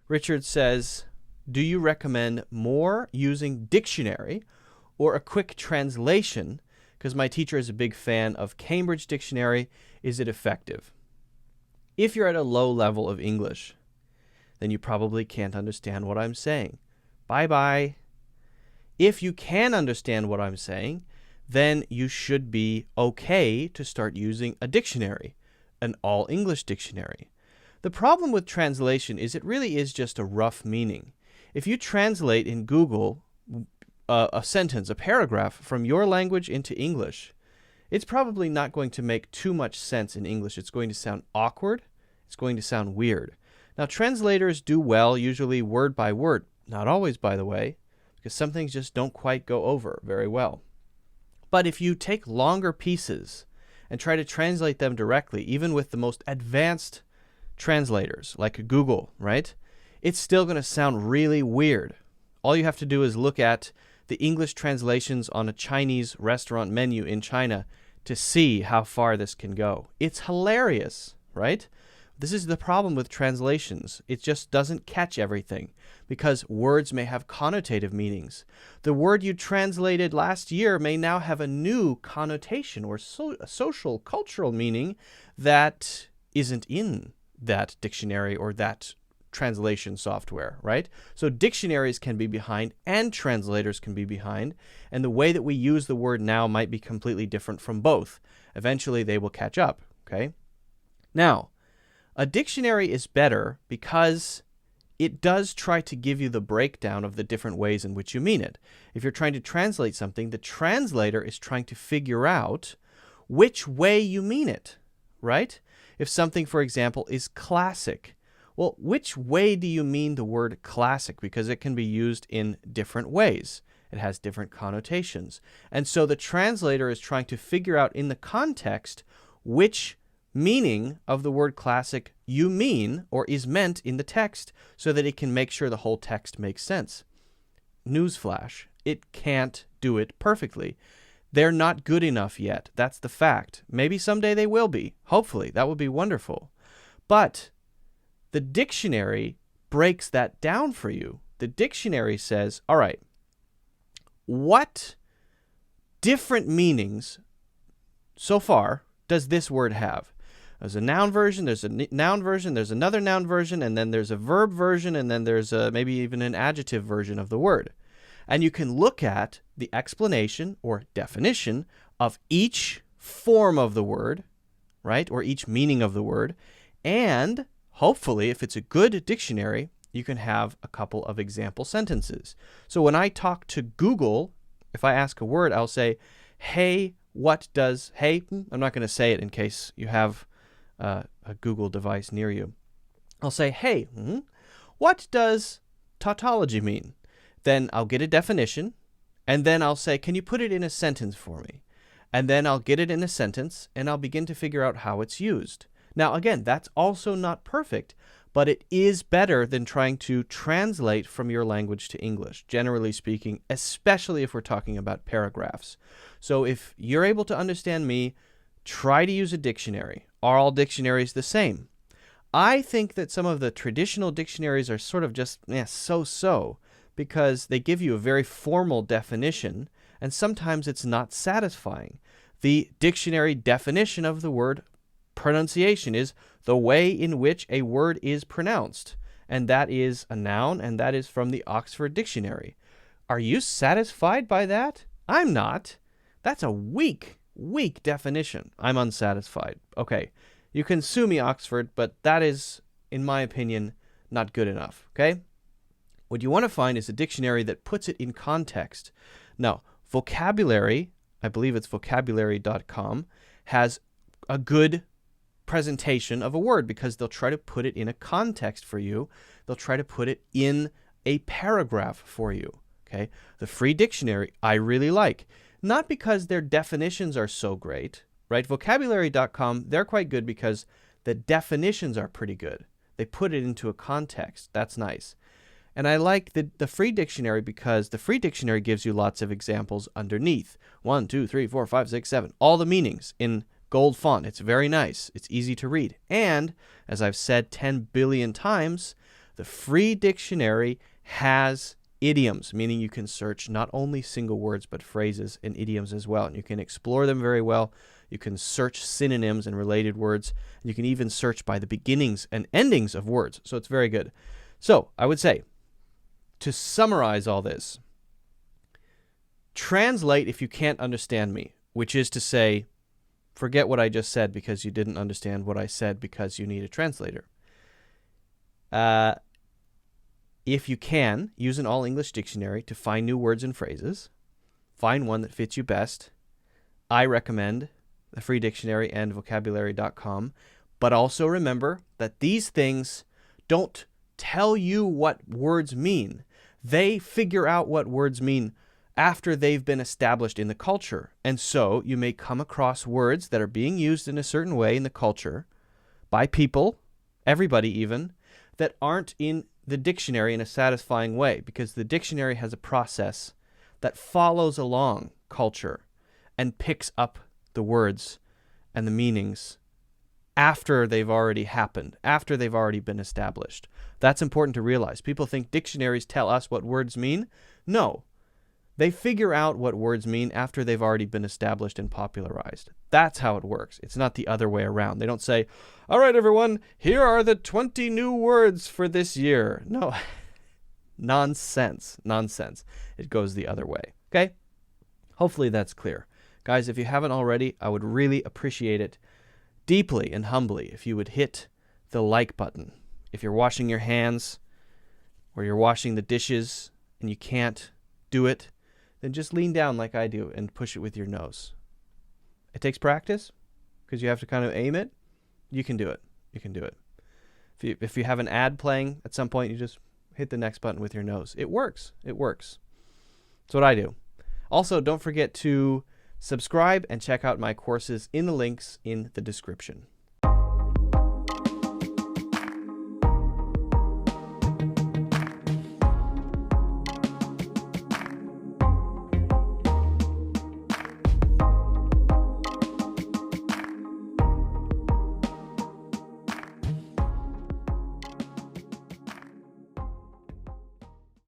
Richard says, do you recommend more using dictionary or a quick translation? Because my teacher is a big fan of Cambridge Dictionary. Is it effective? If you're at a low level of English, then you probably can't understand what I'm saying. Bye-bye. If you can understand what I'm saying, then you should be okay to start using a dictionary, an all-English dictionary. The problem with translation is it really is just a rough meaning. If you translate in Google a sentence, a paragraph from your language into English, it's probably not going to make too much sense in English. It's going to sound awkward. It's going to sound weird. Now, translators do well, usually word by word. Not always, by the way, because some things just don't quite go over very well. But if you take longer pieces and try to translate them directly, even with the most advanced translators like Google, right? It's still going to sound really weird. All you have to do is look at the English translations on a Chinese restaurant menu in China to see how far this can go. It's hilarious, right? This is the problem with translations. It just doesn't catch everything because words may have connotative meanings. The word you translated last year may now have a new connotation or a social, cultural meaning that isn't in that dictionary or that translation software, right? So dictionaries can be behind and translators can be behind, and the way that we use the word now might be completely different from both. Eventually they will catch up, okay? Now, a dictionary is better because it does try to give you the breakdown of the different ways in which you mean it. If you're trying to translate something, the translator is trying to figure out which way you mean it, right? If something, for example, is classic, well, which way do you mean the word classic? Because it can be used in different ways. It has different connotations. And so the translator is trying to figure out in the context which meaning of the word classic you mean or is meant in the text so that it can make sure the whole text makes sense. Newsflash, it can't do it perfectly. They're not good enough yet. That's the fact. Maybe someday they will be. Hopefully, that would be wonderful. But the dictionary breaks that down for you. The dictionary says, all right, what different meanings so far does this word have? There's a noun version, there's a noun version, there's another noun version, and then there's a verb version, and then there's maybe even an adjective version of the word. And you can look at the explanation or definition of each form of the word, right, or each meaning of the word, and hopefully, if it's a good dictionary, you can have a couple of example sentences. So when I talk to Google, if I ask a word, I'll say, hey, what does, hey, I'm not going to say it in case you have a Google device near you. I'll say, hey, what does tautology mean? Then I'll get a definition, and then I'll say, can you put it in a sentence for me? And then I'll get it in a sentence, and I'll begin to figure out how it's used. Now, again, that's also not perfect, but it is better than trying to translate from your language to English, generally speaking, especially if we're talking about paragraphs. So if you're able to understand me, try to use a dictionary. Are all dictionaries the same? I think that some of the traditional dictionaries are sort of just so-so because they give you a very formal definition, and sometimes it's not satisfying. The dictionary definition of the word pronunciation is the way in which a word is pronounced, and that is a noun, and that is from the Oxford Dictionary. Are you satisfied by that? I'm not. That's a weak definition. I'm unsatisfied. Okay, you can sue me, Oxford, but that is, in my opinion, not good enough, okay? What you want to find is a dictionary that puts it in context. Now, vocabulary, I believe it's vocabulary.com, has a good presentation of a word because they'll try to put it in a context for you. They'll try to put it in a paragraph for you, okay? The free dictionary I really like. Not because their definitions are so great, right? Vocabulary.com, they're quite good because the definitions are pretty good. They put it into a context. That's nice. And I like the free dictionary because the free dictionary gives you lots of examples underneath. 1, 2, 3, 4, 5, 6, 7. All the meanings in gold font. It's very nice. It's easy to read. And, as I've said 10 billion times, The free dictionary has idioms, meaning you can search not only single words, but phrases and idioms as well. And you can explore them very well. You can search synonyms and related words. You can even search by the beginnings and endings of words. So it's very good. So I would say, to summarize all this, translate if you can't understand me, which is to say, forget what I just said because you didn't understand what I said because you need a translator. If you can, use an all-English dictionary to find new words and phrases. Find one that fits you best. I recommend the free dictionary and vocabulary.com. But also remember that these things don't tell you what words mean. They figure out what words mean after they've been established in the culture. And so you may come across words that are being used in a certain way in the culture by people, everybody even, that aren't in the dictionary in a satisfying way, because the dictionary has a process that follows along culture and picks up the words and the meanings after they've already happened, after they've already been established. That's important to realize. People think dictionaries tell us what words mean. No. They figure out what words mean after they've already been established and popularized. That's how it works. It's not the other way around. They don't say, all right, everyone, here are the 20 new words for this year. No. Nonsense. Nonsense. It goes the other way. Okay? Hopefully that's clear. Guys, if you haven't already, I would really appreciate it deeply and humbly if you would hit the like button. If you're washing your hands or you're washing the dishes and you can't do it, then just lean down like I do and push it with your nose. It takes practice because you have to kind of aim it. You can do it. You can do it. If you have an ad playing at some point, you just hit the next button with your nose. It works. It works. That's what I do. Also, don't forget to subscribe and check out my courses in the links in the description.